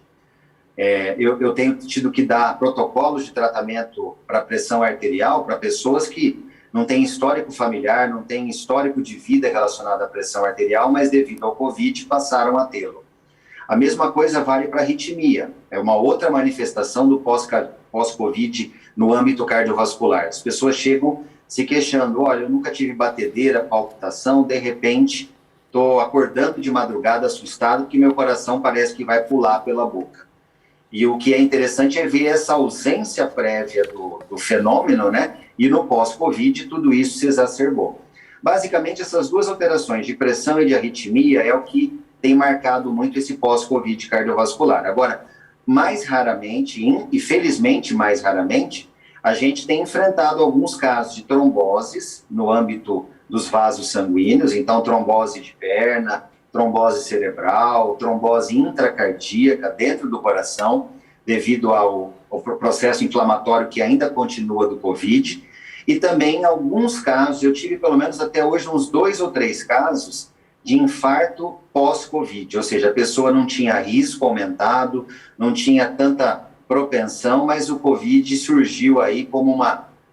Eu tenho tido que dar protocolos de tratamento para pressão arterial para pessoas que não têm histórico familiar, não têm histórico de vida relacionado à pressão arterial, mas devido ao Covid passaram a tê-lo. A mesma coisa vale para a arritmia, é uma outra manifestação do pós-Covid no âmbito cardiovascular. As pessoas chegam se queixando, olha, eu nunca tive batedeira, palpitação, de repente estou acordando de madrugada assustado que meu coração parece que vai pular pela boca. E o que é interessante é ver essa ausência prévia do fenômeno, né? E no pós-Covid tudo isso se exacerbou. Basicamente essas duas alterações de pressão e de arritmia é o que tem marcado muito esse pós-Covid cardiovascular. Agora, mais raramente, e felizmente mais raramente, a gente tem enfrentado alguns casos de tromboses no âmbito dos vasos sanguíneos, então trombose de perna, trombose cerebral, trombose intracardíaca dentro do coração, devido ao processo inflamatório que ainda continua do COVID. E também, em alguns casos, eu tive pelo menos até hoje uns 2 ou 3 casos de infarto pós-COVID, ou seja, a pessoa não tinha risco aumentado, não tinha tanta propensão, mas o COVID surgiu aí como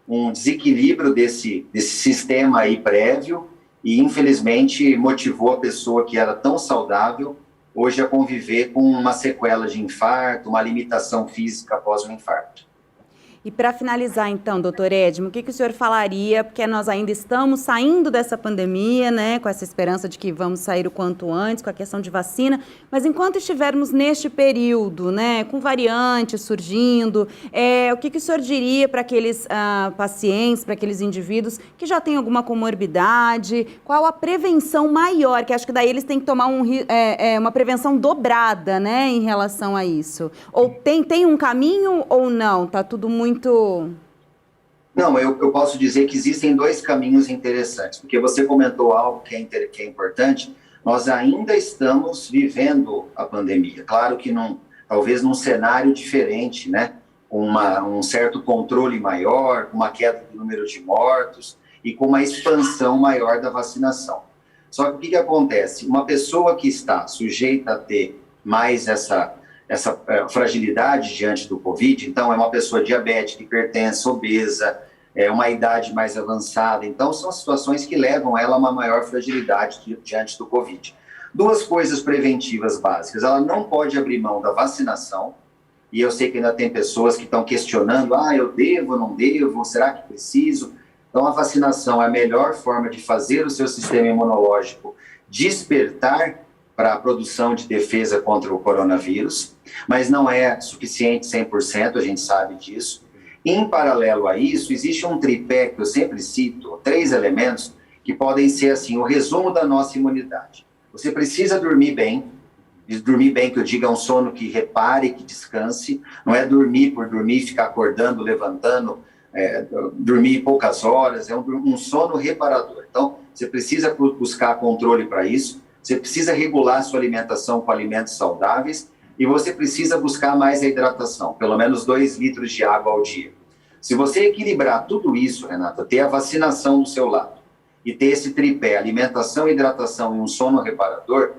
um desequilíbrio desse sistema aí prévio e, infelizmente, motivou a pessoa que era tão saudável hoje a conviver com uma sequela de infarto, uma limitação física após o infarto. E para finalizar, então, doutor Edmo, o que o senhor falaria, porque nós ainda estamos saindo dessa pandemia, né, com essa esperança de que vamos sair o quanto antes, com a questão de vacina, mas enquanto estivermos neste período, né, com variantes surgindo, o que o senhor diria para aqueles pacientes, para aqueles indivíduos que já têm alguma comorbidade, qual a prevenção maior, que acho que daí eles têm que tomar uma prevenção dobrada, né, em relação a isso? Ou tem um caminho ou não? Tá tudo muito... Não, eu posso dizer que existem 2 caminhos interessantes, porque você comentou algo que é importante. Nós ainda estamos vivendo a pandemia, claro que talvez num cenário diferente, né? Um certo controle maior, uma queda do número de mortos e com uma expansão maior da vacinação. Só que o que acontece? Uma pessoa que está sujeita a ter mais essa fragilidade diante do Covid, então é uma pessoa diabética, hipertensa, obesa, uma idade mais avançada, então são situações que levam ela a uma maior fragilidade diante do Covid. 2 coisas preventivas básicas: ela não pode abrir mão da vacinação, e eu sei que ainda tem pessoas que estão questionando, eu devo, não devo, será que preciso? Então a vacinação é a melhor forma de fazer o seu sistema imunológico despertar para a produção de defesa contra o coronavírus, mas não é suficiente 100%, a gente sabe disso. Em paralelo a isso, existe um tripé que eu sempre cito, 3 elementos que podem ser assim, o resumo da nossa imunidade. Você precisa dormir bem que eu diga um sono que repare, que descanse, não é dormir por dormir, ficar acordando, levantando, dormir poucas horas, é um sono reparador. Então, você precisa buscar controle para isso. Você precisa regular sua alimentação com alimentos saudáveis e você precisa buscar mais a hidratação, pelo menos 2 litros de água ao dia. Se você equilibrar tudo isso, Renata, ter a vacinação do seu lado e ter esse tripé, alimentação, hidratação e um sono reparador,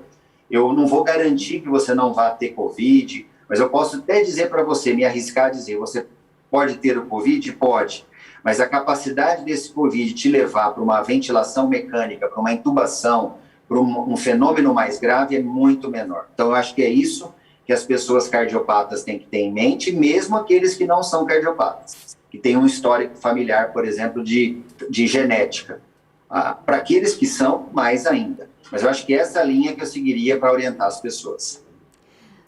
eu não vou garantir que você não vá ter Covid, mas eu posso até dizer para você, me arriscar a dizer, você pode ter o Covid? Pode. Mas a capacidade desse Covid te levar para uma ventilação mecânica, para uma intubação, para um fenômeno mais grave é muito menor. Então, eu acho que é isso que as pessoas cardiopatas têm que ter em mente, mesmo aqueles que não são cardiopatas, que têm um histórico familiar, por exemplo, de genética. Para aqueles que são, mais ainda. Mas eu acho que essa linha que eu seguiria para orientar as pessoas.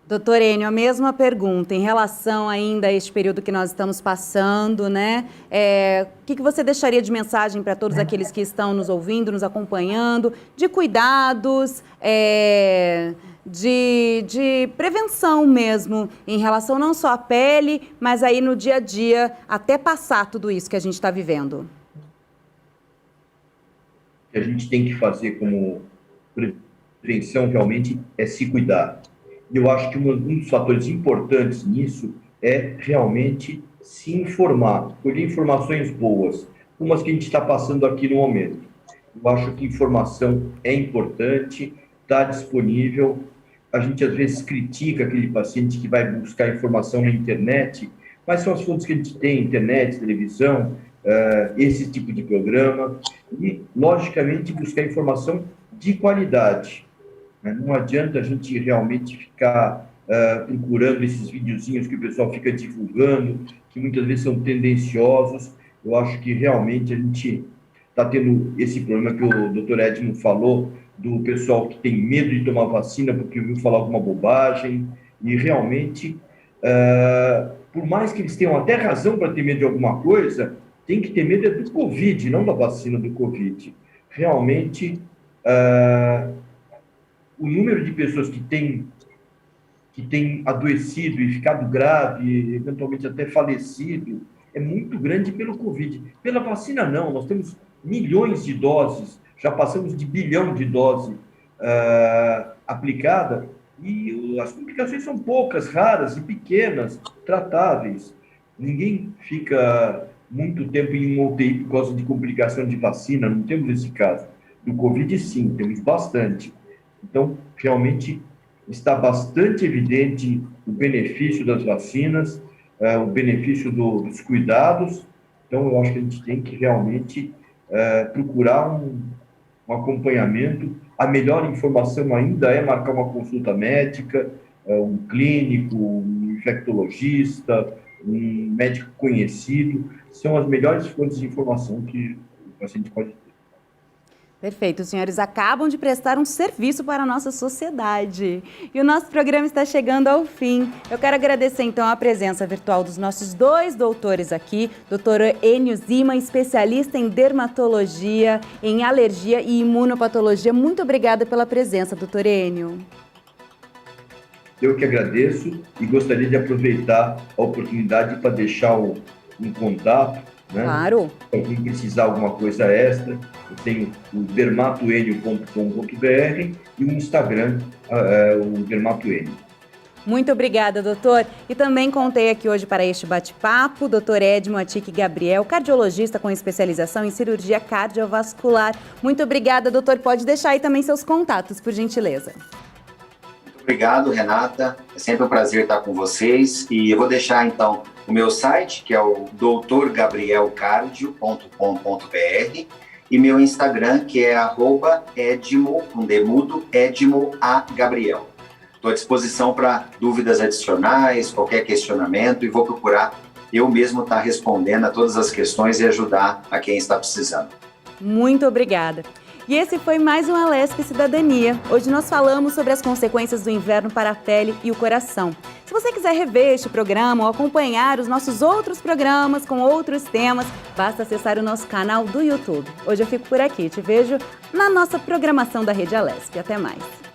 Doutor Enio, a mesma pergunta, em relação ainda a este período que nós estamos passando, né? O que você deixaria de mensagem para todos aqueles que estão nos ouvindo, nos acompanhando, de cuidados, de prevenção mesmo, em relação não só à pele, mas aí no dia a dia, até passar tudo isso que a gente está vivendo? O que a gente tem que fazer como prevenção realmente é se cuidar. Eu acho que um dos fatores importantes nisso é realmente se informar, colher informações boas, como as que a gente está passando aqui no momento. Eu acho que informação é importante, está disponível. A gente às vezes critica aquele paciente que vai buscar informação na internet, mas são as fontes que a gente tem, internet, televisão, esse tipo de programa, e logicamente buscar informação de qualidade. Não adianta a gente realmente ficar procurando esses videozinhos que o pessoal fica divulgando, que muitas vezes são tendenciosos. Eu acho que realmente a gente está tendo esse problema que o doutor Edmo falou, do pessoal que tem medo de tomar vacina porque ouviu falar alguma bobagem, e realmente, por mais que eles tenham até razão para ter medo de alguma coisa, tem que ter medo do Covid, não da vacina do Covid. Realmente, o número de pessoas que tem adoecido e ficado grave, eventualmente até falecido, é muito grande pelo Covid. Pela vacina, não. Nós temos milhões de doses, já passamos de 1 bilhão de doses aplicada, e as complicações são poucas, raras e pequenas, tratáveis. Ninguém fica muito tempo em um UTI por causa de complicação de vacina, não temos esse caso. Do Covid, sim, temos bastante. Então, realmente, está bastante evidente o benefício das vacinas, o benefício dos cuidados. Então, eu acho que a gente tem que realmente procurar um acompanhamento. A melhor informação ainda é marcar uma consulta médica, um clínico, um infectologista, um médico conhecido. São as melhores fontes de informação que o paciente pode ter. Perfeito, os senhores acabam de prestar um serviço para a nossa sociedade. E o nosso programa está chegando ao fim. Eu quero agradecer, então, a presença virtual dos nossos 2 doutores aqui, doutor Enio Zima, especialista em dermatologia, em alergia e imunopatologia. Muito obrigada pela presença, doutor Enio. Eu que agradeço e gostaria de aproveitar a oportunidade para deixar um contato, né? Claro. Para quem precisar alguma coisa extra, eu tenho o dermatoenio.com.br e o Instagram, o Dermatoenio. Muito obrigada, doutor. E também contei aqui hoje para este bate-papo, doutor Edmo Atique Gabriel, cardiologista com especialização em cirurgia cardiovascular. Muito obrigada, doutor. Pode deixar aí também seus contatos, por gentileza. Muito obrigado, Renata. É sempre um prazer estar com vocês. E eu vou deixar, então, o meu site, que é o doutorgabrielcardio.com.br, e meu Instagram, que é @edmo, com demudo, Edmo A. Gabriel. Estou à disposição para dúvidas adicionais, qualquer questionamento, e vou procurar eu mesmo estar respondendo a todas as questões e ajudar a quem está precisando. Muito obrigada. E esse foi mais um Alesp Cidadania. Hoje nós falamos sobre as consequências do inverno para a pele e o coração. Se você quiser rever este programa ou acompanhar os nossos outros programas com outros temas, basta acessar o nosso canal do YouTube. Hoje eu fico por aqui, te vejo na nossa programação da Rede Alesp. Até mais.